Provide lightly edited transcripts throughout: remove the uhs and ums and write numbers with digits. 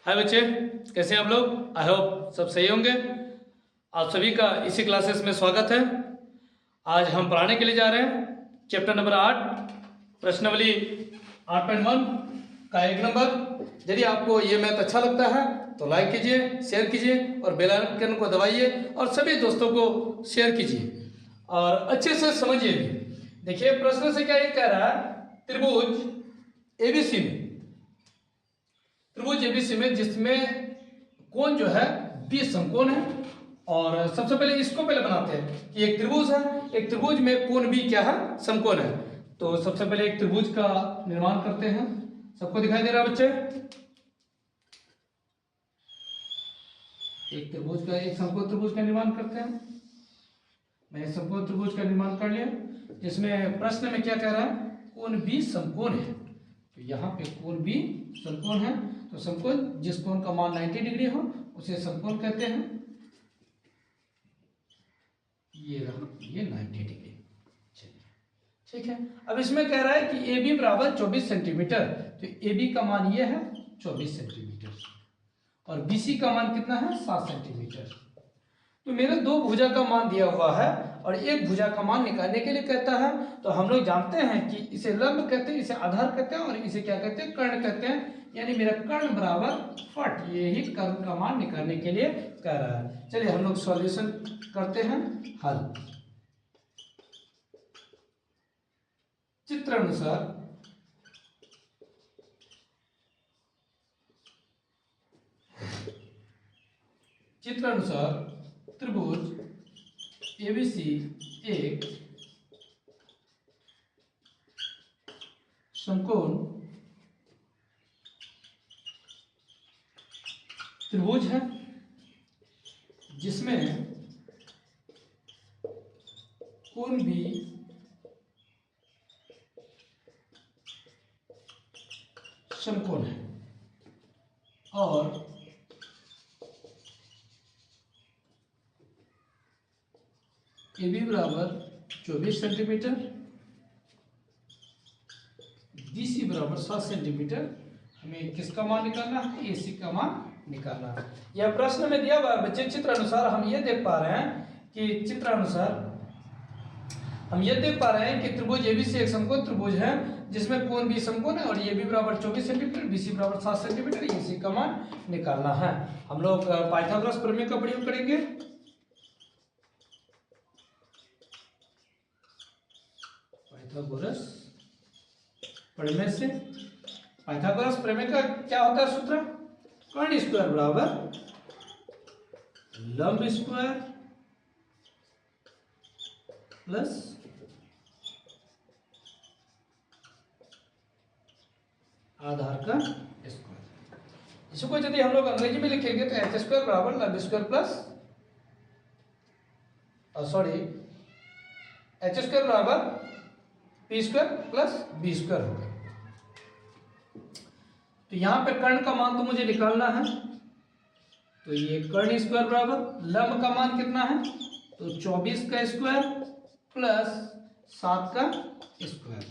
हाय बच्चे, कैसे हैं आप लोग। आई होप सब सही होंगे। आप सभी का इसी क्लासेस में स्वागत है। आज हम पढ़ाने के लिए जा रहे हैं चैप्टर नंबर 8 प्रश्नावली 8.1 का 1 नंबर। यदि आपको ये मैथ अच्छा लगता है तो लाइक कीजिए, शेयर कीजिए और बेल आइकन को दबाइए और सभी दोस्तों को शेयर कीजिए और अच्छे से समझिए भी। देखिए प्रश्न से क्या ये कह रहा है, त्रिभुज एबीसी में जिसमें कोण जो है 20 समकोण है। और सबसे पहले इसको पहले बनाते हैं कि एक त्रिभुज है, एक त्रिभुज में कोण भी क्या है, समकोण है। तो सबसे पहले एक त्रिभुज का निर्माण करते हैं। सबको दिखाई दे रहा है बच्चे? एक समकोण त्रिभुज का निर्माण करते हैं। मैं समकोण त्रिभुज का निर्माण कर लिया, जिसमें प्रश्न में क्या कह रहा है, कोण भी समकोण है। तो यहाँ पे कोण भी समकोण है। तो समकोण जिस कोण का मान 90 डिग्री हो उसे समकोण कहते हैं। ये रहा, ये 90 डिग्री। ठीक है। अब इसमें कह रहा है कि AB बराबर 24 सेंटीमीटर। तो AB का मान ये है 24 सेंटीमीटर और BC का मान कितना है, 7 सेंटीमीटर। तो मेरे दो भुजा का मान दिया हुआ है और एक भुजा का मान निकालने के लिए कहता है। तो हम लोग जानते हैं कि इसे लंब कहते हैं, इसे आधार कहते हैं और इसे क्या कहते हैं, कर्ण कहते हैं। यानी मेरा कर्ण बराबर 40, यही कर्ण का मान निकालने के लिए कह रहा है। चलिए हम लोग सॉल्यूशन करते हैं, हल। चित्रानुसार त्रिभुज एबीसी एक समकोण त्रिभुज है जिसमें कोण भी समकोण है और AB बराबर 24 सेंटीमीटर, BC बराबर 7 सेंटीमीटर। हमें किसका मान निकालना है, AC का मान निकालना है। यह प्रश्न में दिया हुआ है बच्चे। चित्र अनुसार हम ये देख पा रहे हैं कि त्रिभुज ABC एक समकोण त्रिभुज है जिसमें कोण भी समकोण है और AB बराबर 24 सेंटीमीटर, BC बराबर 7 सेंटीमीटर। AC का मान निकालना है। हम लोग पाइथागोरस प्रमेय का प्रयोग करेंगे। पाइथागोरस प्रमेय का क्या होता है सूत्र, कर्ण स्क्वायर बराबर लंब स्क्वायर प्लस आधार का स्क्वायर। इसको यदि हम लोग अंग्रेजी में लिखेंगे तो एच स्क्वायर बराबर लंब स्क्वायर प्लस एच स्क्वायर बराबर P square plus B square होगा। तो यहां पे कर्ण का मान तो मुझे निकालना है। तो ये कर्ण स्क्वायर बराबर लंब का मान कितना है, तो 24 का स्क्वायर प्लस 7 का स्क्वायर।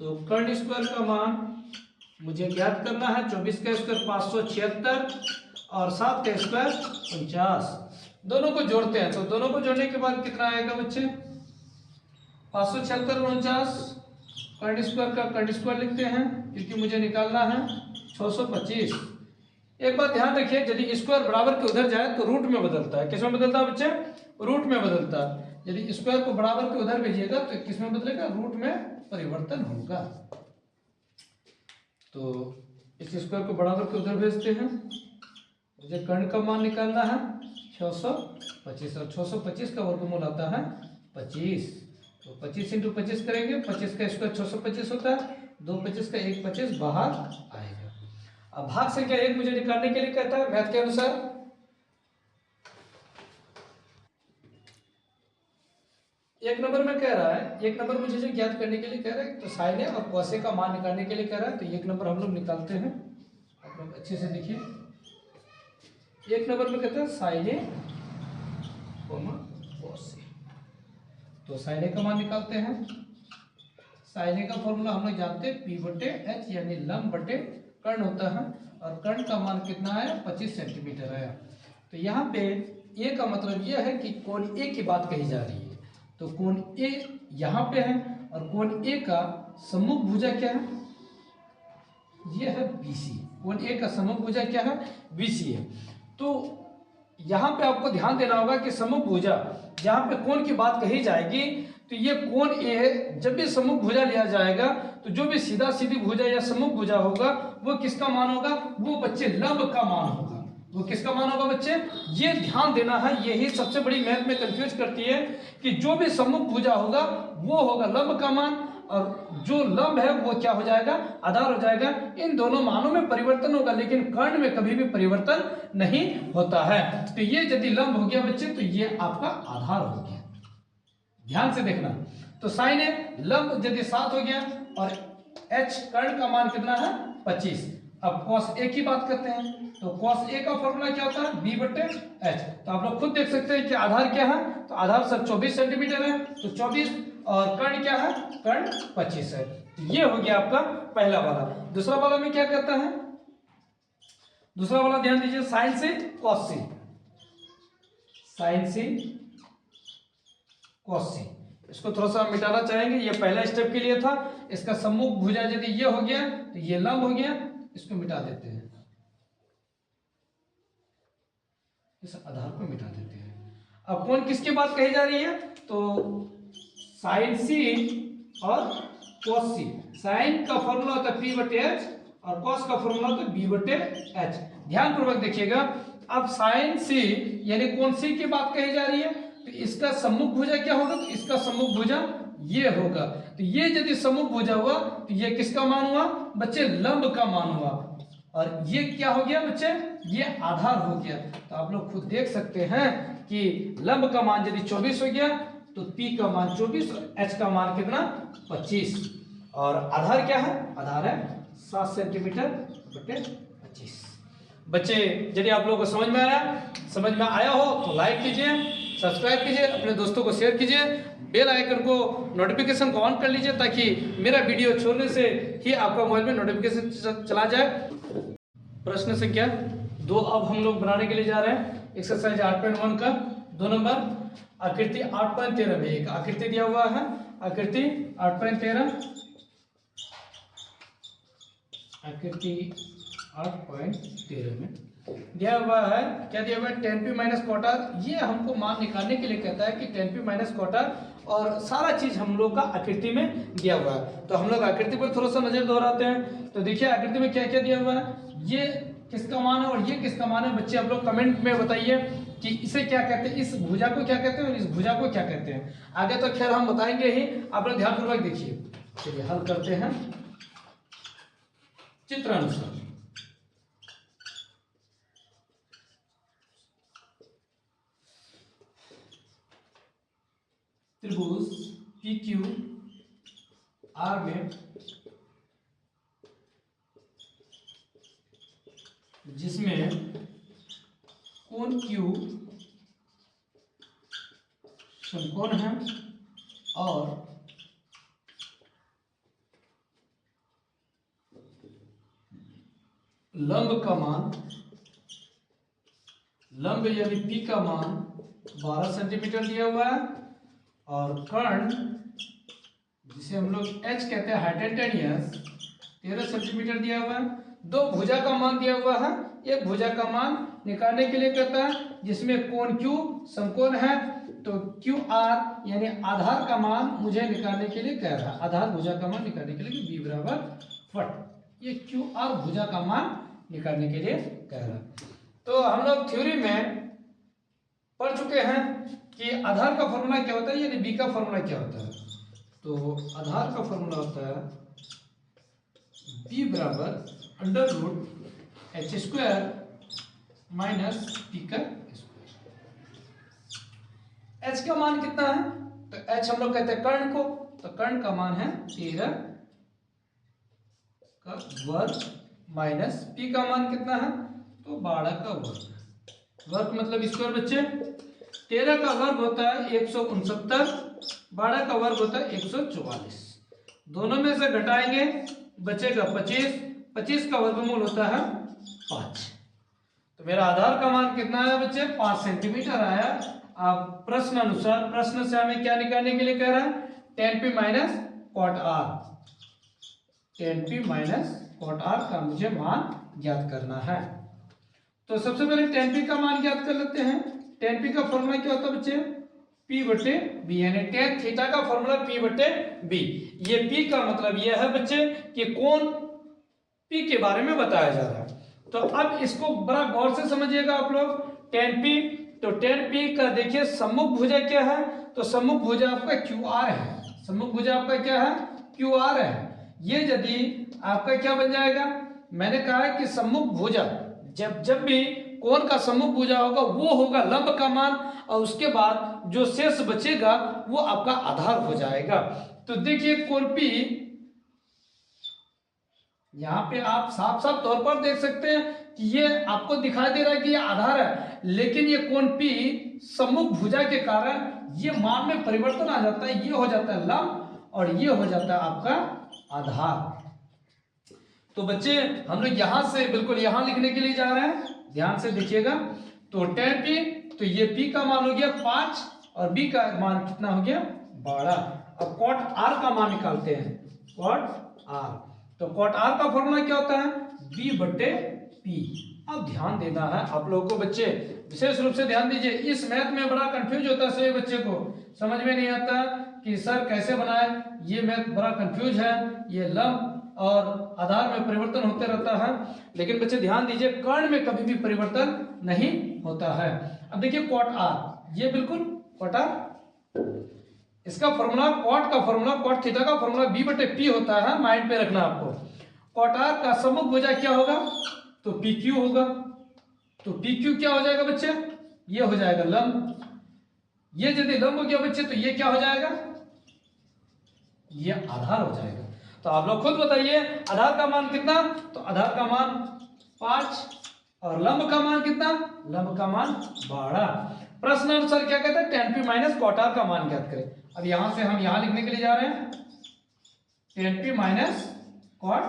तो कर्ण स्क्वायर का मान मुझे ज्ञात करना है। 24 का स्क्वायर 576 और 7 का स्क्वायर 49। दोनों को जोड़ते हैं। तो दोनों को जोड़ने के बाद कितना आएगा बच्चे, 576 और 49। कर्ण स्क्वायर का कर्ण स्क्वायर लिखते हैं क्योंकि मुझे निकालना है 625। एक बात ध्यान रखिए, यदि स्क्वायर बराबर के उधर जाए तो रूट में बदलता है। किस में बदलता है बच्चे, रूट में बदलता है। यदि स्क्वायर को बराबर के उधर भेजिएगा तो किस में बदलेगा, रूट में परिवर्तन होगा। तो इस स्क्वायर को बराबर के उधर भेजते हैं। मुझे कर्ण का मान निकालना है 625 और 625 का वर्गमूल आता है 25। तो 25 इंटू 25 करेंगे, 25 का स्क्वायर 625 होता है, 2 25 का 1 25 बाहर आएगा। अब भाग संख्या 1 मुझे निकालने के लिए कहता है मैथ के अनुसार। एक नंबर में कह रहा है, एक नंबर मुझे जो ज्ञात करने के लिए कह रहा है, तो साइन ए और कॉस ए का मान निकालने के लिए कह रहा है। तो एक नंबर हम लोग निकालते हैं, आप लोग अच्छे से देखिए। एक नंबर में कहता है साइन ए कॉस ए। तो साइन ए का मान निकालते हैं। साइन ए का फॉर्मूला हम लोग जानते हैं, P/H यानी लंब बटे कर्ण होता है। और कर्ण का मान कितना आया 25 सेंटीमीटर आया। तो यहाँ पे ए का मतलब यह है कि कोण ए की बात कही जा रही है। तो कोण ए यहाँ पे है और कोण ए का सम्मुख भुजा क्या है, यह है बीसी। कोण ए का सम्मुख भुजा क्या है, बीसी है। तो यहाँ पे आपको ध्यान देना होगा कि सम्मुख भुजा जहाँ पे कोण की बात कही जाएगी तो ये कोण ए है। जब भी सम्मुख भुजा लिया जाएगा तो जो भी सीधा सीधी भुजा या सम्मुख भुजा होगा वो किसका मान होगा, वो बच्चे लंब का मान होगा। वो किसका मान होगा बच्चे, ये ध्यान देना है। यही सबसे बड़ी मैथ में कंफ्यूज करती है कि जो भी सम्मुख भुजा होगा वो होगा लंब का मान और जो लंब है वो क्या हो जाएगा, आधार हो जाएगा। इन दोनों मानों में परिवर्तन होगा लेकिन कर्ण में कभी भी परिवर्तन नहीं होता है। तो ये यदि लंब हो गया बच्चे तो ये आपका आधार हो गया। ध्यान से देखना। तो साइन है, लंब यदि 7 हो गया और h कर्ण का मान कितना है 25। अब cos a की बात करते हैं तो cos a का फॉर्मूला क्या होता है b/h। तो आप लोग खुद देख सकते हैं कि आधार क्या है, तो आधार सर 24 सेंटीमीटर है तो 24 और कर्ण क्या है, कर्ण 25 है। ये हो गया आपका पहला वाला। दूसरा वाला में क्या कहता है, दूसरा वाला ध्यान दीजिए, साइन से cos से, साइन से cos से। इसको थोड़ा सा मिटाना चाहेंगे, ये पहला स्टेप के लिए था। इसका सम्मुख भुजा यदि ये हो गया तो ये लंब हो गया, इसको मिटा देते हैं, इस आधार को मिटा देते हैं। अब कौन किसकी बात कही जा रही है, तो साइन सी और cos सी। साइन का फॉर्मूला होता है p/h और cos का फॉर्मूला होता है b/h। ध्यान पूर्वक देखिएगा। अब साइन सी यानी कौन सी की बात कही जा रही है, तो इसका सम्मुख भुजा क्या होगा, तो इसका सम्मुख भुजा ये होगा। तो ये यदि सम्मुख भुजा हुआ तो ये किसका मान हुआ बच्चे, लंब का मान हुआ। और ये क्या हो गया बच्चे, ये आधार हो गया। तो आप लोग खुद देख सकते हैं कि लंब का मान यदि 24 हो गया तो p का मान 24 और h का मान कितना 25। और आधार क्या है, आधार है 7 सेंटीमीटर/25। बच्चे यदि आप लोगों को समझ में आया हो तो लाइक कीजिए, सब्सक्राइब कीजिए, अपने दोस्तों को शेयर कीजिए, बेल आइकन को नोटिफिकेशन को ऑन कर लीजिए ताकि मेरा वीडियो छोड़ने से ही आपका मोबाइल में नोटिफिकेशन चला जाए। प्रश्न संख्या 2 अब हम लोग बनाने के लिए जा रहे हैं। एक्सरसाइज 8.1 का 2 नंबर आकृति 8.13 में एक आकृति दिया हुआ है। आकृति 8.13, आकृति 8.13 में दिया हुआ है, क्या दिया हुआ है, 10p - क्वार्टर। ये हमको मान निकालने के लिए कहता है कि 10p - क्वार्टर और सारा चीज हम लोग का आकृति में दिया हुआ है। तो हम लोग आकृति पर थोड़ा सा नजर दोहराते हैं। तो देखिए आकृति में क्या क्या दिया हुआ है, ये किसका मान है और ये किसका मान है। बच्चे आप लोग कमेंट में बताइए कि इसे क्या कहते हैं, इस भुजा को क्या कहते हैं और इस भुजा को क्या कहते हैं। आगे तो खैर हम बताएंगे ही, आप लोग ध्यानपूर्वक देखिए। चलिए हल करते हैं चित्रानुसार। त्रिभुज PQR में जिसमें कोण Q समकोण है और लंब का मान, लंब यानी P का मान 12 सेंटीमीटर दिया हुआ है और कर्ण जिसे हम लोग H कहते हैं हाइपोटेनियस 13 सेंटीमीटर दिया हुआ है। 2 भुजा का मान दिया हुआ है, एक भुजा का मान निकालने के लिए कहता है जिसमें कोण Q समकोण है। तो QR यानी आधार का मान मुझे निकालने के लिए कह रहा है, आधार भुजा का मान निकालने के लिए B = 40। ये QR भुजा का मान निकालने के लिए कह रहा है। तो हम लोग थ्योरी में पढ़ चुके हैं कि आधार का फॉर्मूला क्या होता है यानी B का फॉर्मूला क्या होता है। तो आधार का फॉर्मूला होता है B = √h² - p का स्क्वायर। h का मान कितना है, तो h हम लोग कहते हैं कर्ण को, तो कर्ण का मान है 13 का वर्ग माइनस p का मान कितना है, तो 12 का वर्ग। वर्ग मतलब स्क्वायर बच्चे, 13 का वर्ग होता है 169, 12 का वर्ग होता है 144। दोनों में से घटाएंगे बचेगा 25, 25 का वर्गमूल होता है 5। तो मेरा आधार का मान कितना है बच्चे? 5 सेंटीमीटर आया। अब प्रश्न अनुसार, प्रश्न से हमें क्या निकालने के लिए कह रहा है? tan p minus cot r, tan p minus cot r का मुझे मान ज्ञात करना है। तो सबसे पहले tan p का मान ज्ञात कर लेते हैं। tan p का फॉर्मूला क्या होता है बच्चे? p बटे b, यानी tan थीटा का फॉर्मूला p बटे b। ये p का मतलब यह है बच्चे कि कोण p के बारे में बताया जा रहा है। तो अब इसको बड़ा गौर से समझिएगा आप लोग। tan p, तो tan p का देखिए सम्मुख भुजा क्या है? तो सम्मुख भुजा आपका QR है। सम्मुख भुजा आपका क्या है? QR है। ये यदि आपका क्या बन जाएगा? मैंने कहा है कि सम्मुख भुजा, जब भी कोण का सम्मुख भुजा होगा वो होगा लंब का मान, और उसके बाद जो शेष बचेगा वो आपका आधार हो जाएगा। तो देखिए कोण P, यहाँ पे आप साफ साफ तौर पर देख सकते हैं कि ये आपको दिखाई दे रहा है कि ये आधार है, लेकिन ये कोण P सम्मुख भुजा के कारण ये मान में परिवर्तन आ जाता है। ये हो जाता है लंब और ये हो जाता है आपका आधार। तो बच्चे हम लोग यहां से बिल्कुल यहां लिखने के लिए जा रहे हैं, ध्यान से देखिएगा। तो tan p, तो ये p का मान हो गया 5 और b का मान कितना हो गया? 12। अब cot r का मान निकालते हैं। cot r, तो cot r का फॉर्मूला क्या होता है? b बटे p। अब ध्यान देना है आप लोगों को बच्चे, विशेष रूप से ध्यान दीजिए। इस मैथ में बड़ा कंफ्यूज होता है सभी बच्चे को, समझ में नहीं आता कि सर कैसे बनाए। ये मैथ बड़ा कंफ्यूज है, ये लंब और आधार में परिवर्तन होते रहता है। लेकिन बच्चे ध्यान दीजिए, कर्ण में कभी भी परिवर्तन नहीं होता है। अब देखिए cot r, ये बिल्कुल cot r, इसका फॉर्मूला cot का फॉर्मूला, cot थीटा का फॉर्मूला b बटे p होता है, माइंड पे रखना आपको। cot r का सम्मुख भुजा क्या होगा? तो pq होगा। तो pq क्या हो जाएगा बच्चे? ये हो जाएगा लंब। ये यदि लंब हो गया बच्चे तो ये क्या हो जाएगा? ये आधार हो जाएगा। तो आप लोग खुद बताइए आधार का मान कितना? तो आधार का मान 5 और लंब का मान कितना? लंब का मान 12। प्रश्न अनुसार क्या कहता है? tan p minus cot r का मान ज्ञात करें। अब यहां से हम यहां लिखने के लिए जा रहे हैं, tan p minus cot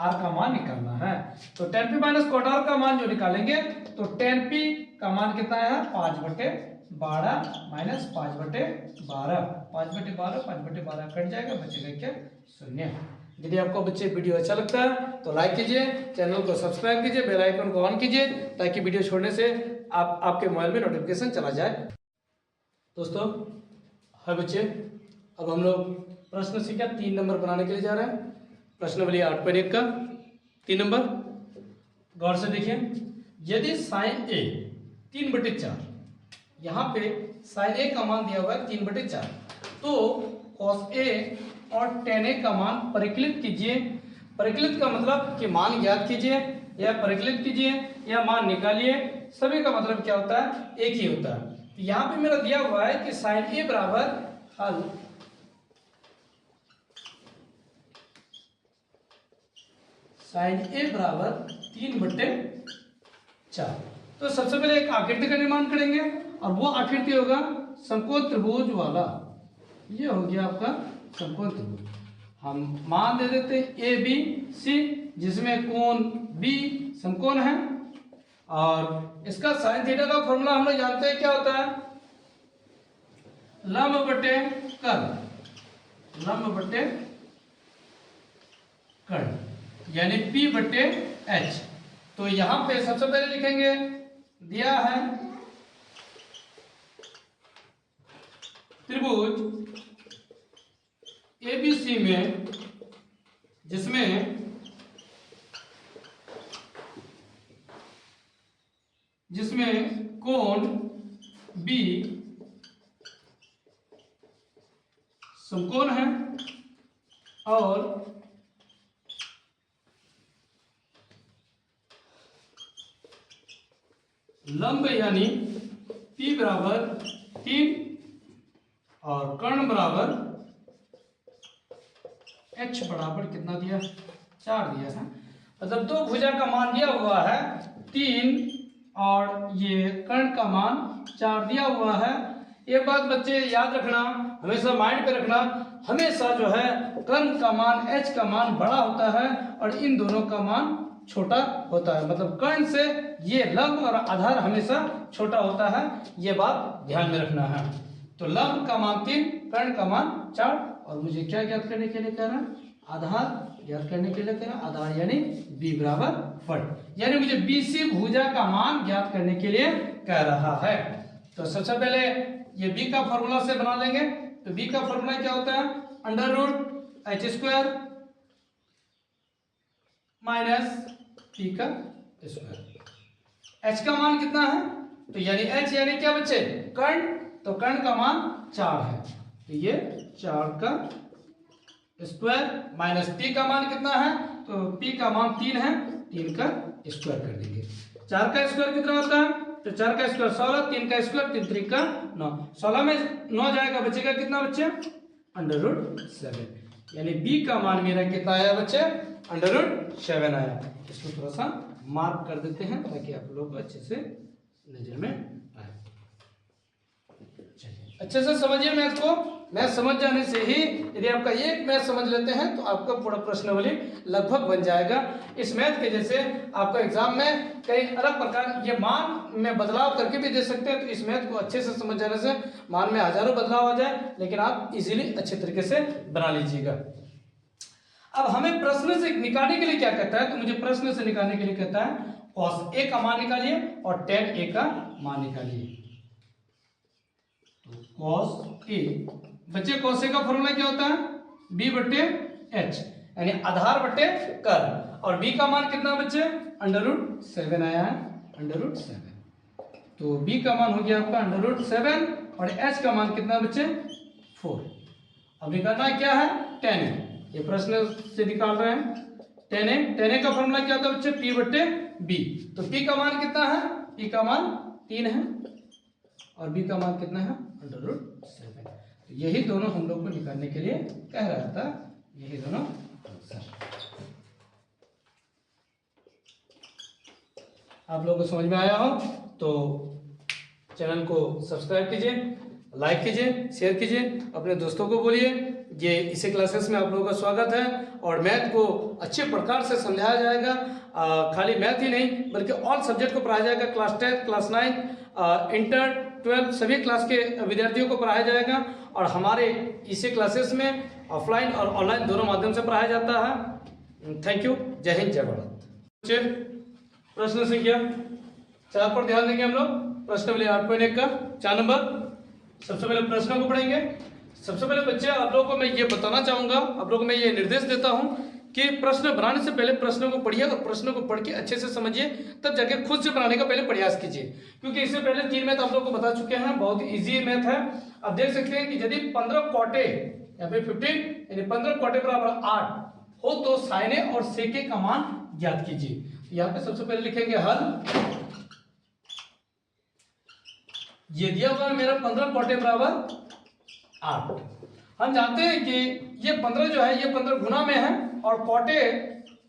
r का मान निकालना है। तो tan p minus cot r का मान जो निकालेंगे, तो tan p का मान कितना है? 5 बटे 12 माइनस 5 बटे 12, 5 बटे 12, 5 बटे 12 कट जाएगा, बचेगा क्या? 0। यदि आपको बच्चे वीडियो अच्छा लगता है तो लाइक कीजिए, चैनल को सब्सक्राइब कीजिए, बेल आइकन को ऑन कीजिए, ताकि वीडियो छोड़ने से आपके मोबाइल में नोटिफिकेशन चला जाए। दोस्तों है बच्चे, अब हम लोग प्रश्न संख्या 3 नंबर बनाने के लिए जा रहे हैं। प्रश्न बलिए 8.1 का 3 नंबर, गौर से देखिए। यदि साइन ए 3/4, यहाँ पे साइन ए का मान दिया हुआ है 3/4, तो कॉस ए और टेन ए का मान परिकलित कीजिए। परिकलित का मतलब कि मान ज्ञात कीजिए या परिकलित कीजिए या मान निकालिए, सभी का मतलब क्या होता है? एक ही होता है। तो यहाँ पे मेरा दिया हुआ है कि साइन ए बराबर हल साइन ए बराबर 3/4। तो सबसे पहले एक आकृति का निर्माण करेंगे और वो आकृति होगा समकोण त्रिभुज वाला। ये हो गया आपका समकोण त्रिभुज। हम मान दे देते हैं ए बी सी, जिसमें कोण बी समकोण है, और इसका साइन थीटा का फॉर्मूला हम लोग जानते हैं क्या होता है? लंब बटे कर्ण, लंब बटे कर्ण, यानी P बटे H। तो यहां पे सबसे पहले लिखेंगे, दिया है त्रिभुज ABC में, जिसमें कोण B समकोण है और लंब यानी P बराबर 3 और कर्ण बराबर H बराबर कितना दिया? 4 दिया है। मतलब दो भुजा का मान दिया हुआ है 3 और ये कर्ण का मान 4 दिया हुआ है। एक बात बच्चे याद रखना, हमेशा माइंड पे रखना, हमेशा जो है कर्ण का मान h का मान बड़ा होता है और इन दोनों का मान छोटा होता है। मतलब कर्ण से ये लंब और आधार हमेशा छोटा होता है, ये बात ध्यान में रखना है। तो लंब का मान 3, कर्ण का मान 4, और मुझे क्या ज्ञात करने के लिए कह रहा है? आधार ज्ञात करने के लिए कह रहा है। आधार यानी b बराबर फट, यानी मुझे BC भुजा का मान ज्ञात करने के लिए कह रहा है। तो सबसे पहले ये b का फॉर्मूला से बना लेंगे। तो b का फॉर्मूला क्या होता है? Under root h square minus p का स्क्वायर। h का मान कितना है? तो यानी h यानी क्या बच्चे? कर्ण। तो कर्ण का मान 4 है, तो ये 4 का स्क्वायर माइनस p का मान कितना है? तो p का मान 3 है, 3 का स्क्वायर कर देंगे। 4 का स्क्वायर कितना होता है? तो 4 का स्क्वायर 16, 3 का स्क्वायर 3 3 का 9, 16 में 9 जाएगा, बचेगा कितना बच्चे? अंडर रूट 7, यानी b का मान मेरा कितना आया बच्चे? अंडर रूट 7 आया। इसको थोड़ा सा मार्क कर देते हैं ताकि आप लोग को अच्छे से नजर में आए। अच्छे से समझिए मैथ को। मैथ समझ जाने से ही, यदि आपका एक मैथ समझ लेते हैं तो आपका पूरा प्रश्नावली लगभग बन जाएगा। इस मैथ के जैसे आपका एग्जाम में कई अलग प्रकार ये मान में बदलाव करके भी दे सकते हैं। तो इस मैथ को अच्छे से समझ जाने से मान में हजारों बदलाव आ जाए, लेकिन आप इजीली अच्छे तरीके से बना लीजिएगा। अब हमें प्रश्न से निकालने के लिए क्या कहता है? तो मुझे प्रश्न से निकालने के लिए कहता है cos A का मान निकालिए और tan A का मान निकालिए। cos A, बच्चे cos A का फॉर्मूला क्या होता है? b बट्टे h, यानी आधार बट्टे कर्ण, और b का मान कितना बच्चे? अंडर रूट 7 आया है, अंडर रूट 7। तो b का मान हो गया आपका अंडर रूट 7 और h का मान कितना बच्चे? 4। अब निकालना क्या है? tan A, ये प्रश्न से निकाल रहे हैं। tan A का फॉर्मूला क्या होता है बच्चे? p बट्टे b। तो p का मान कितना है? p का मान 3 है और b का मान कितना है? Under root 7। तो यही दोनों हम लोग को निकालने के लिए कह रहा था, यही दोनों आंसर। आप लोगों को समझ में आया हो तो चैनल को सब्सक्राइब कीजिए, लाइक कीजिए, शेयर कीजिए, अपने दोस्तों को बोलिए। ये इसी क्लासेस में आप लोगों का स्वागत है और मैथ को अच्छे प्रकार से समझाया जाएगा। खाली मैथ ही नहीं बल्कि ऑल सब्जेक्ट को पढ़ाया जाएगा। क्लास 10, क्लास 9, इंटर, 12 सभी क्लास के विद्यार्थियों को पढ़ाया जाएगा और हमारे इसी क्लासेस में ऑफलाइन और ऑनलाइन दोनों माध्यम से पढ़ाया जाता है। Thank you. जय हिंद, जय भारत। प्रश्न संख्या 4 पर ध्यान देंगे हम लोग। प्रश्नावली 8.1 का 4 नंबर। सबसे पहले प्रश्नों को पढ़ेंगे। सबसे पहले बच्चे आप लोगों को मैं ये बताना चाहूंगा, आप लोगों को मैं ये निर्देश देता हूं कि प्रश्न बनाने से पहले प्रश्नों को पढ़िए और प्रश्नों को पढ़ के अच्छे से समझिए, तब जाके खुद से बनाने का पहले प्रयास कीजिए। क्योंकि इससे पहले 3 मैथ आप लोगों को बता चुके हैं, बहुत इजी मैथ है। आप देख सकते हैं कि यदि 15 क्वाटे या फिर 15 यानी 15 क्वाटे बराबर 8 हो तो साइने और सेके का मान ज्ञात कीजिए। यहाँ पे सबसे पहले लिखेंगे हल। ये दिया हुआ है मेरा 15 क्वाटे बराबर 8। हम जानते हैं कि ये 15 जो है ये 15 गुना में है और क्वाटे,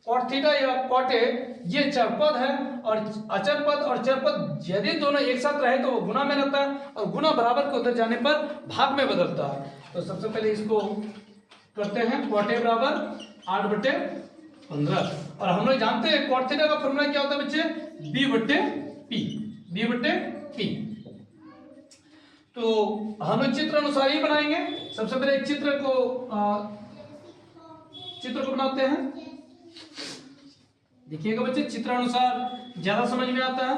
कॉट थीटा या क्वाटे ये चरपद है और अचर पद और चरपद यदि दोनों एक साथ रहे तो वो गुना में रहता है और गुना बराबर के उधर जाने पर भाग में बदलता है। तो सबसे पहले इसको करते हैं क्वाटे बराबर 8 बट्टे 15 और हम लोग जानते हैं कॉट थीटा का फॉर्मूला क्या होता है बच्चे? b बट्टे p, b बट्टे p। तो हम लोग चित्र अनुसार ही बनाएंगे। सबसे पहले एक चित्र को बनाते हैं। देखिएगा बच्चे, चित्र अनुसार ज्यादा समझ में आता है।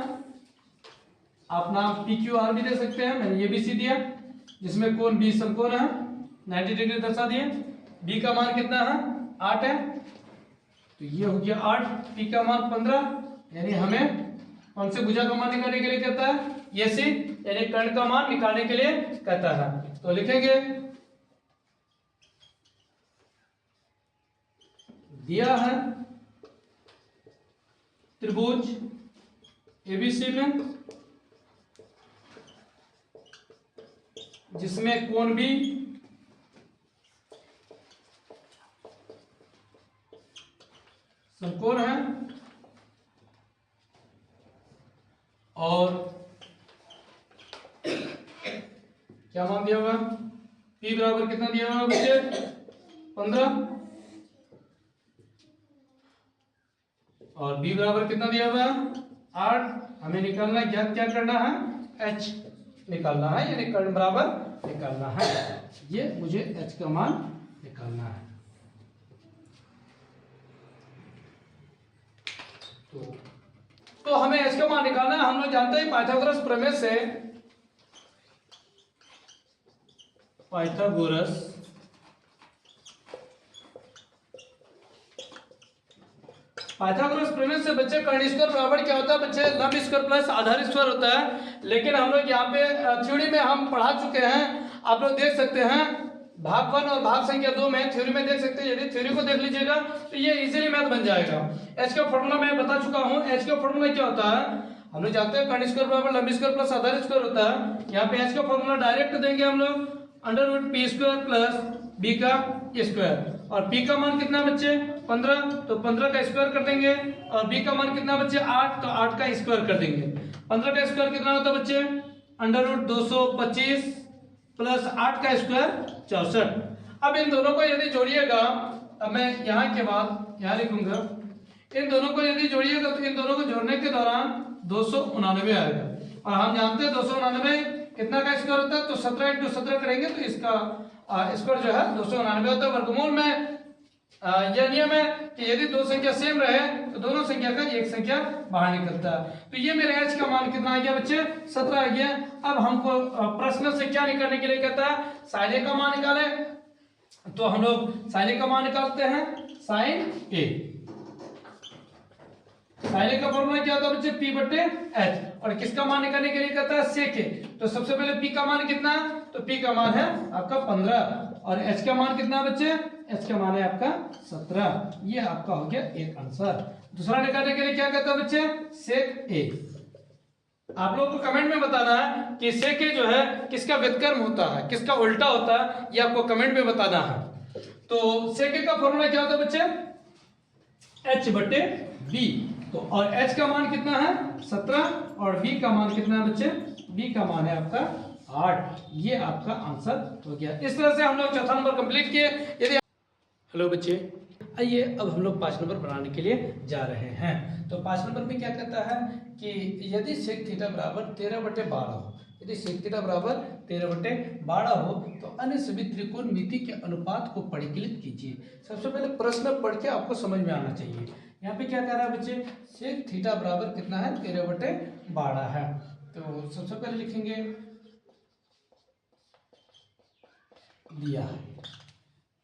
आप नाम PQR भी दे सकते हैं, मैंने ये भी सी दिया जिसमें कोण B समकोण है, 90 डिग्री दर्शा दिए। B का मान कितना है? 8 है, तो ये हो गया 8। P का मान 15, यानी हमें कौन से भुजा का मान निकालने के लिए कहता है? ये सी, यानी कर्ण का मान निकालने के लिए कहता है। तो लिखेंगे दिया है त्रिभुज ABC में जिसमें कोण B समकोण है और क्या मान दिया होगा? P बराबर कितना दिया होगा बच्चे? 15 और B बराबर कितना दिया होगा? 8। हमें निकालना है, ज्ञात क्या करना है? H निकालना है, यानी कर्ण बराबर निकालना है। ये मुझे H का मान निकालना है। तो हमें H का मान निकालना है। हम लोग जानते हैं पाइथागोरस प्रमेय से, पाइथागोरस प्रमेय से बच्चे कर्ण स्क्वायर बराबर क्या होता है बच्चे? लंब स्क्वायर प्लस आधार स्क्वायर होता है। लेकिन हम लोग यहाँ पे थ्योरी में हम पढ़ा चुके हैं, आप लोग देख सकते हैं भाग 1 और भाग संख्या 2 में, थ्योरी में देख सकते हैं। यदि थ्योरी को देख लीजिएगा तो ये इजीली मैथ बन जाएगा। एच का फॉर्मूला मैं बता चुका हूँ। एच का फॉर्मूला क्या होता है? हम लोग जानते हैं कर्ण स्क्वायर बराबर लंब स्क्वायर प्लस आधार स्क्वायर होता है। यहाँ पे एच का फॉर्मूला डायरेक्ट देंगे हम लोग, √p² प्लस b का स्क्वायर। और p का मान कितना बच्चे? 15, तो 15 का स्क्वायर कर देंगे। और b का मान कितना बच्चे? 8, तो 8 का स्क्वायर कर देंगे। 15 का स्क्वायर कितना होता है बच्चे? √225 प्लस 8 का स्क्वायर 64। अब इन दोनों को यदि जोड़िएगा, अब मैं यहाँ के बाद यहाँ लिखूंगा, इन दोनों को यदि जोड़िएगा तो इन दोनों को जोड़ने के दौरान 299 आएगा। और हम जानते हैं 299 कितना का स्क्वायर होता है? तो 17 × 17 करेंगे तो इसका स्क्वायर जो है 299 होता है। वर्गमूल में यह नियम है कि यदि दो संख्या सेम रहे तो दोनों संख्या का एक संख्या बाहर निकलता है। तो ये मेरे h का मान कितना आ गया बच्चे? 17 आ गया। अब हमको प्रश्न से क्या निकालने के लिए कहता है? sin a का मान निकाले। तो हम लोग sin a का मान निकालते हैं, sin a। sin a का फॉर्मूला क्या होता है बच्चे? P/H। और किसका मान निकालने के लिए कहता है? sec a। तो सबसे पहले P का मान कितना? तो P का मान है आपका 15। और H का मान कितना बच्चे? H का मान है आपका 17। ये आपका हो गया एक आंसर। दूसरा निकालने के लिए क्या कहता है बच्चे? sec a। आप लोगों को कमेंट में बताना है कि sec a जो है किसका व्युत्क्रम होता है, किसका उल्टा होता है, ये आपको कमेंट में बताना है। तो sec a का फॉर्मूला क्या होता है बच्चे? H/b। तो और H का मान कितना है? 17। और B का मान कितना है बच्चे? B का मान है आपका 8। ये आपका आंसर हो गया। इस तरह से हम लोग चौथा नंबर कंप्लीट किए। यदि हेलो बच्चे, आइए अब हम लोग 5 नंबर बनाने के लिए जा रहे हैं। तो 5 नंबर में क्या कहता है कि यदि sec थीटा बराबर 13/12 हो, यदि sec थीटा बराबर 13/12 हो तो अन्य सभी त्रिकोणमिति के अनुपात को परिकलित कीजिए। सबसे पहले प्रश्न पढ़ के आपको समझ में आना चाहिए। यहाँ पे क्या कह रहा है बच्चे? sec थीटा बराबर कितना है? 13/12 है। तो सबसे पहले लिखेंगे दिया है।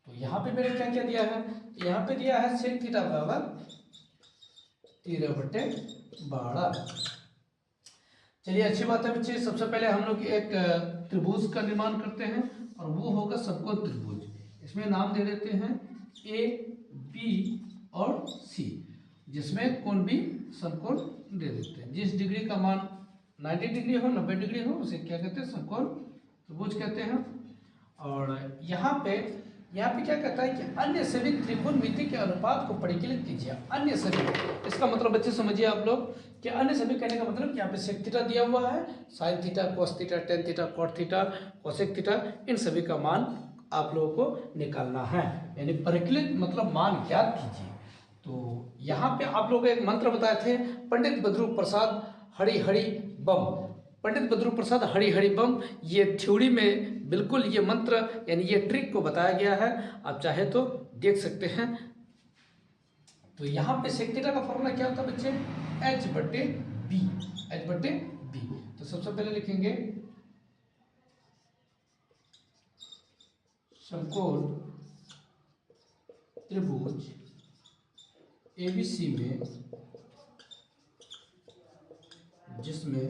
तो यहाँ पे मेरे क्या क्या दिया है? यहाँ पे दिया है sec थीटा बराबर 13/12। चलिए अच्छी बात है बच्चे। सबसे पहले हम लोग एक त्रिभुज का निर्माण करते हैं और वो होगा समकोण त्रिभुज। इसमें नाम दे देते हैं A, B और C, जिसमें कोण भी समकोण दे देते हैं। जिस डिग्री का मान 90 डिग्री हो, 90 डिग्री हो, उसे क्या कहते हैं? समकोण त्रिभुज कहते हैं। और यहाँ पे क्या कहता है कि अन्य सभी त्रिकोणमिति के अनुपात को परिकलित कीजिए। अन्य सभी, इसका मतलब बच्चे समझिए आप लोग कि अन्य सभी कहने का मतलब यहाँ पे sec थीटा दिया हुआ है, sin theta, cos theta, tan theta, cot theta, cosec theta, इन सभी का मान आप लोगों को निकालना है, यानी परिकलित मतलब मान ज्ञात कीजिए। तो यहाँ पे आप लोग एक मंत्र बताए थे, पंडित बद्रू प्रसाद हरि हरि बम। पंडित बद्रू प्रसाद हरि हरि बम, ये थ्योरी में बिल्कुल ये मंत्र यानी ये ट्रिक को बताया गया है। आप चाहे तो देख सकते हैं। तो यहाँ पे sec थीटा का फॉर्मूला क्या होता है बच्चे? H/b। H/b। तो सबसे पहले लिखेंगे समकोण त्रिभुज ABC में जिसमें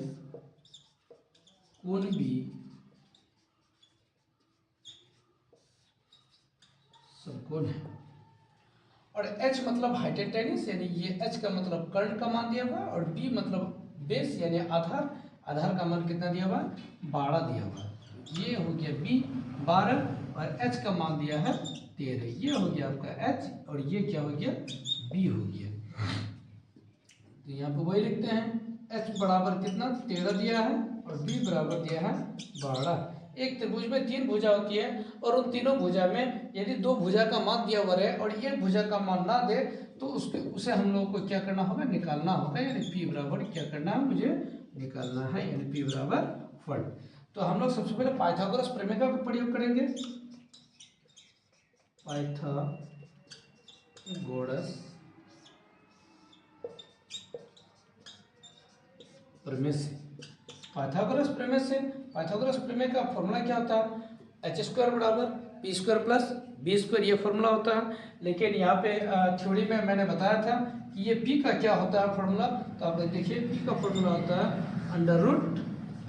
कोण भी समकोण है। और H मतलब हाइपोटेन्यूज, यानी ये H का मतलब कर्ण का मान दिया हुआ है। और B मतलब बेस यानी आधार, आधार का मान कितना दिया हुआ है? 12 दिया हुआ है। ये हो गया B 12 और H का मान दिया है 13। ये हो गया आपका H और ये क्या हो गया? B हो गया। तो यहाँ पे वही लिखते हैं, H बराबर कितना? 13 दिया है और B बराबर दिया है 12। एक त्रिभुज में 3 भुजा होती है और उन तीनों भुजा में यदि 2 भुजा का मान दिया हुआ है और एक भुजा का मान ना दे तो उसे हम लोगों को क्या करना होगा, निकालना होगा। यानी P बराबर क्या करना है, मुझे निकालना है, यानी P बराबर 1। तो हम लोग सबसे पहले पाइथागोरस प्रमेय का प्रयोग करेंगे। पाइथागोरस प्रमेय से, पाइथागोरस प्रमेय का फॉर्मूला क्या होता है, h² बराबर p² प्लस b², ये फॉर्मूला होता है। लेकिन यहाँ पे थ्योरी में मैंने बताया था कि ये p का क्या होता है फॉर्मूला, तो आप देखिए p का फॉर्मूला होता है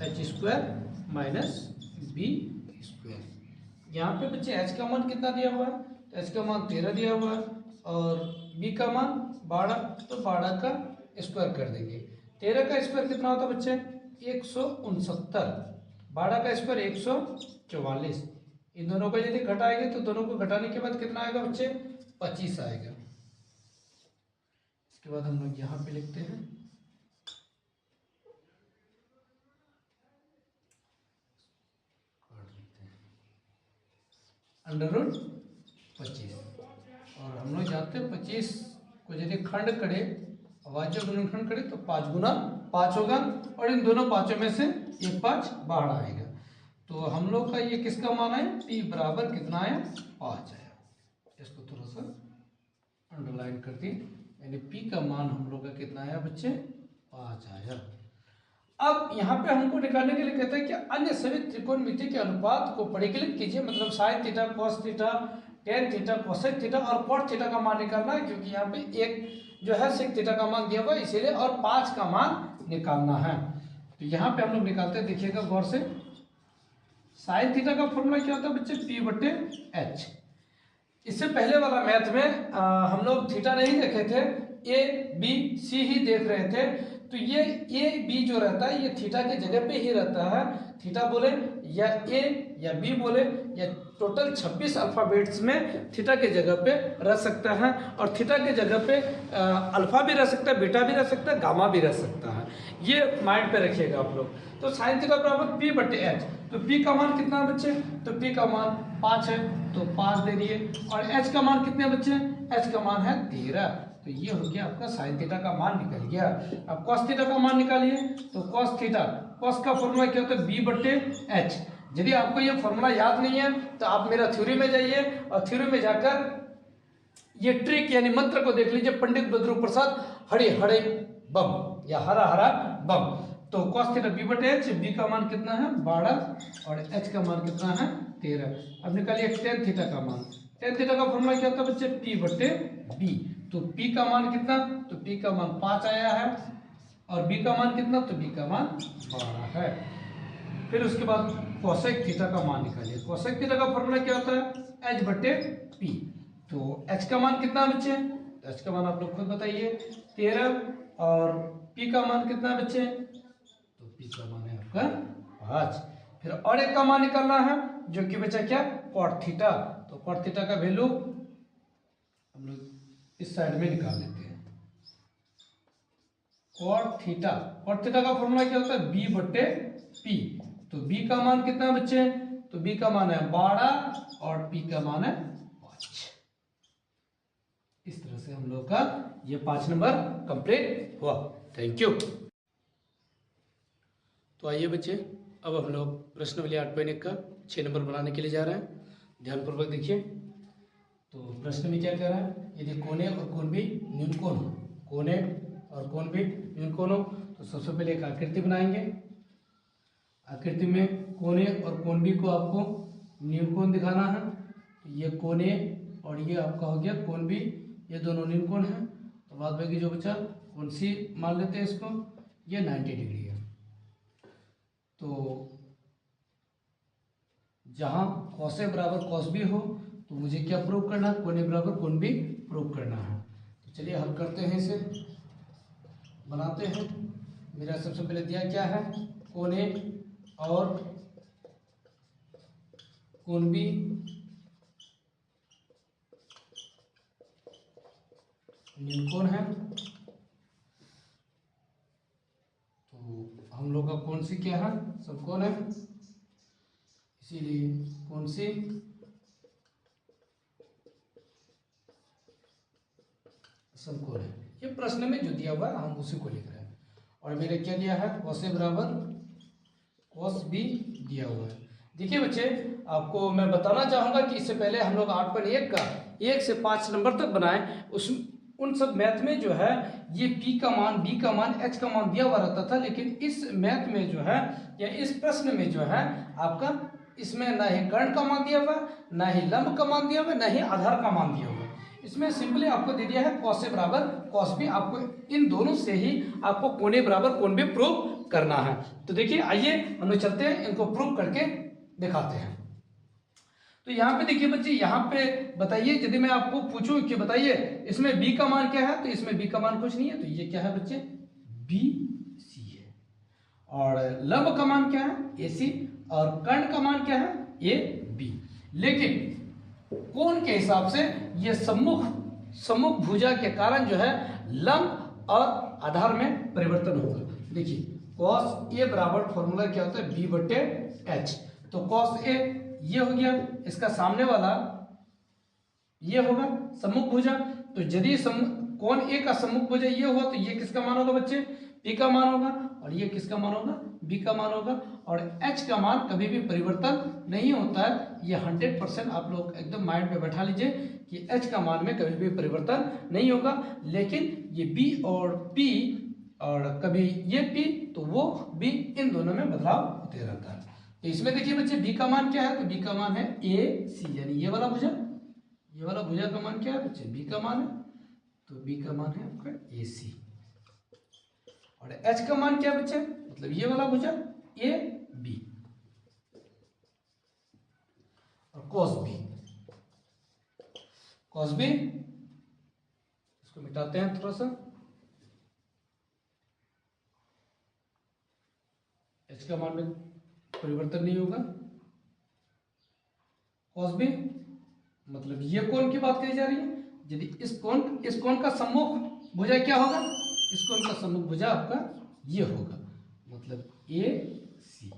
√h² माइनस b²। यहाँ पे बच्चे h का मान कितना दिया हुआ है, तो h का मान 13 दिया हुआ है और b का मान 12, तो 12 का स्क्वायर कर देंगे। 13 का स्क्वायर कितना होता है बच्चे, 169, 12 का स्क्वायर 144। इन दोनों को यदि घटाएंगे तो दोनों को घटाने के बाद कितना आएगा बच्चे, 25 आएगा। इसके बाद हम लोग यहाँ पे लिखते हैं √25 और हम लोग जानते हैं 25 को यदि खंड करें, अभाज्य गुणनखंड करें तो 5 गुना 5 होगा और इन दोनों पाँचों में से एक 5 बाहर आएगा। तो हम लोग का ये किसका मान है, P बराबर कितना आया, 5 आया। इसको थोड़ा सा अंडरलाइन कर दी, यानी P का मान हम लोग का कितना आया बच्चे, 5 आया। अब यहाँ पे हमको निकालने के लिए कहते हैं कि अन्य सभी त्रिकोणमिति के अनुपात को परिकलित कीजिए, मतलब sine theta, cos theta, tan theta, cosec theta और कॉट थीटा का मान निकालना है, क्योंकि यहाँ पे एक जो है सेक थीटा का मान दिया हुआ है इसीलिए, और 5 का मान निकालना है। तो यहाँ पे हम लोग निकालते हैं, देखिएगा गौर से। साइन थीटा का फॉर्मूला क्या होता है बच्चे, P/H। इससे पहले वाला मैथ में हम लोग थीटा नहीं देखे थे, A B C ही देख रहे थे। तो ये A B जो रहता है ये थीटा के जगह पे ही रहता है। थीटा बोले या A या B बोले, या टोटल 26 अल्फाबेट्स में थीटा के जगह पे रह सकता है। और थीटा के जगह पे अल्फा भी रह सकता है, बीटा भी रह सकता है, गामा भी रह सकता है। ये माइंड पे रखिएगा आप लोग। तो साइन थीटा बराबर P/H। तो P का मान कितना है बच्चे, तो P का मान 5 है, तो 5 दे दिए। और H का मान कितने बच्चे, H का मान है 13। तो ये हो गया आपका साइन थीटा का मान निकल गया। अब कॉस थीटा का मान निकालिए। तो कॉस थीटा, कॉस का फॉर्मूला क्या होता है, B/H। यदि आपको ये फॉर्मूला याद नहीं है तो आप मेरा थ्योरी में जाइए और थ्योरी में जाकर ये ट्रिक यानी मंत्र को देख लीजिए, पंडित बद्रू प्रसाद हरे हरे बम या हरा हरा बम। तो cos थीटा B/H, B का मान कितना है 12 और H का मान कितना है 13। अब निकालिए tan थीटा का मान। tan थीटा का फॉर्मूला क्या होता है बच्चे, P/B। तो P का मान कितना, तो P का मान 5 आया है और B का मान कितना, तो B का मान 12 है। फिर उसके बाद कोसेक थीटा का मान निकालिए। कोसेक थीटा का फॉर्मूला क्या होता है, H/P। तो H का मान कितना बच्चे, H का मान आप लोग खुद बताइए 13 और P का मान कितना बच्चे, तो P का मान है आपका 5। फिर और एक का मान निकालना है जो कि बचा क्या, कॉट थीटा। तो कॉट थीटा का वैल्यू हम लोग इस साइड में निकाल लेते हैं। कॉट थीटा का फॉर्मूला क्या होता है, B/P। तो B का मान कितना बच्चे, तो B का मान है 12 और P का मान है 5। इस तरह से हम लोग का ये 5 नंबर कंप्लीट हुआ। Thank you. तो आइए बच्चे, अब हम लोग प्रश्नावली 8.1 का 6 नंबर बनाने के लिए जा रहे हैं। ध्यानपूर्वक देखिए। तो प्रश्न में क्या कह रहा है, यदि कोने और कोण भी न्यून कोण हो, कोने और कोण भी न्यून कोण हो, तो सबसे पहले एक आकृति बनाएंगे। आकृति में कोने और कोण भी को आपको न्यून कोण दिखाना है। तो ये कोने और ये आपका हो गया कोण भी, ये दोनों न्यून कोण है। तो बाद बाकी जो बचा कोण सी मान लेते हैं इसको, ये 90 डिग्री है। तो जहाँ कॉस ए बराबर कॉस बी हो तो मुझे क्या प्रूव करना है, कोण ए बराबर कोण बी प्रूव करना है। तो चलिए हल करते हैं, इसे बनाते हैं। मेरा सबसे पहले दिया क्या है, कोण ए और कोण बी न्यून कोण है। तो हम लोग का कोण सी क्या है, समकोण है, इसीलिए कौन सी समकोण है। ये प्रश्न में जो दिया हुआ है हम उसी को लिख रहे हैं। और मैंने क्या दिया है, cos A बराबर cos B दिया हुआ है। देखिए बच्चे, आपको मैं बताना चाहूंगा कि इससे पहले हम लोग 8.1 का 1 से 5 नंबर तक बनाए, उस उन सब मैथ में जो है ये P का मान, B का मान, H का मान दिया हुआ रहता था। लेकिन इस मैथ में जो है या इस प्रश्न में जो है आपका इसमें ना ही कर्ण का मान दिया हुआ, ना ही लंब का मान दिया हुआ, ना ही आधार का मान दिया हुआ। इसमें सिंपली आपको दे दिया है cos A बराबर cos B। आपको इन दोनों से ही आपको कोण A बराबर कोण B प्रूव करना है। तो देखिए, आइए हम लोग चलते हैं, इनको प्रूव करके दिखाते हैं। तो यहाँ पे देखिए बच्चे, यहाँ पे बताइए, यदि मैं आपको पूछूं कि बताइए इसमें B का मान क्या है, तो इसमें B का मान कुछ नहीं है, तो ये क्या है बच्चे, BC है। और लंब का मान क्या है, AC, और कर्ण का मान क्या है, AB। लेकिन कोण के हिसाब से ये सम्मुख भुजा के कारण जो है लंब और आधार में परिवर्तन होगा। देखिए cos A बराबर फॉर्मूला क्या होता है, B/H। तो cos A ये हो गया, इसका सामने वाला ये होगा सम्मुख भुजा। तो यदि कोण A का सम्मुख भुजा ये हुआ, तो ये किसका मान होगा बच्चे, P का मान होगा, और ये किसका मान होगा, B का मान होगा। और H का मान कभी भी परिवर्तन नहीं होता है। ये 100% आप लोग एकदम माइंड में बैठा लीजिए कि H का मान में कभी भी परिवर्तन नहीं होगा। लेकिन ये B और P, और कभी ये P तो वो B, इन दोनों में बदलाव होते रहता है। तो इसमें देखिए बच्चे, B का मान क्या है, तो B का मान है AC, यानी ये वाला भुजा, ये वाला भुजा का मान क्या है बच्चे, B का मान है, तो B का मान है आपका AC। और H का मान क्या है बच्चे, मतलब ये वाला भुजा AB, और cos B, इसको मिटाते हैं थोड़ा सा। H का मान में परिवर्तन नहीं होगा, cos B मतलब ये कोण की बात कही जा रही है। यदि इस कोण का सम्मुख भुजा क्या होगा, इस कोण का सम्मुख भुजा आपका ये होगा, मतलब AC।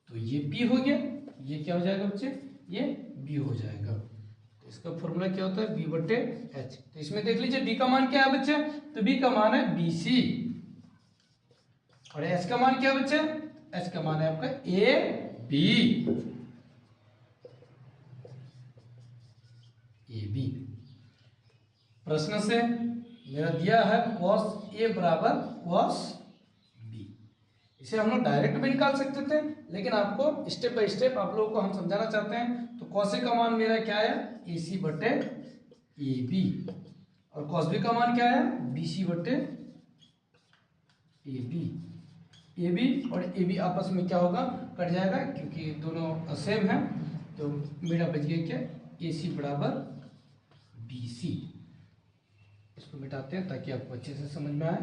तो ये B हो गया, ये क्या हो जाएगा बच्चे, ये B हो जाएगा। तो इसका फॉर्मूला क्या होता है, B/H। तो इसमें देख लीजिए B का मान क्या है बच्चे, तो B का मान है BC। और H का मान क्या है बच्चे, H का मान है आपका AB। प्रश्न से मेरा दिया है cos A बराबर cos B। इसे हम लोग डायरेक्ट भी निकाल सकते थे, लेकिन आपको स्टेप बाय स्टेप आप लोगों को हम समझाना चाहते हैं। तो cos A का मान मेरा क्या है, AC/AB, और cos B का मान क्या है, BC/AB। AB और AB आपस में क्या होगा, कट जाएगा, क्योंकि दोनों सेम है। तो मेरा बच गया क्या, AC बराबर BC। इसको मिटाते हैं ताकि आपको अच्छे से समझ में आए।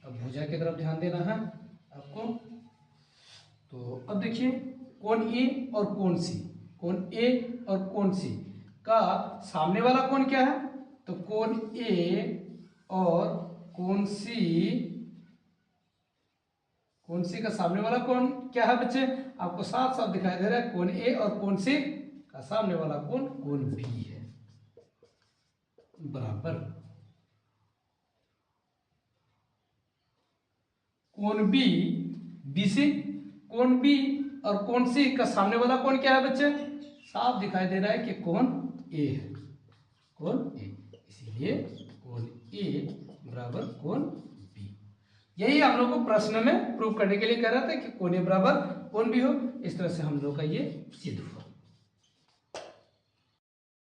अब भुजा की तरफ ध्यान देना है आपको। तो अब देखिए, कोण A और कोण C, कोण A और कोण C का सामने वाला कोण क्या है, तो कोण A और कोण C का सामने वाला कोण क्या है बच्चे, आपको साफ साफ दिखाई दे रहा है। कोण A और कोण C का सामने वाला कोण B है, बराबर कोण B BC। कोण B और कोण C का सामने वाला कोण क्या है बच्चे, साफ दिखाई दे रहा है कि कोण A है, कोण A। इसीलिए कोण A बराबर कोण B। यही हम लोग को प्रश्न में प्रूव करने के लिए कह रहा था कि कोण A बराबर कोण B हो। इस तरह से हम लोग का ये सिद्ध हुआ।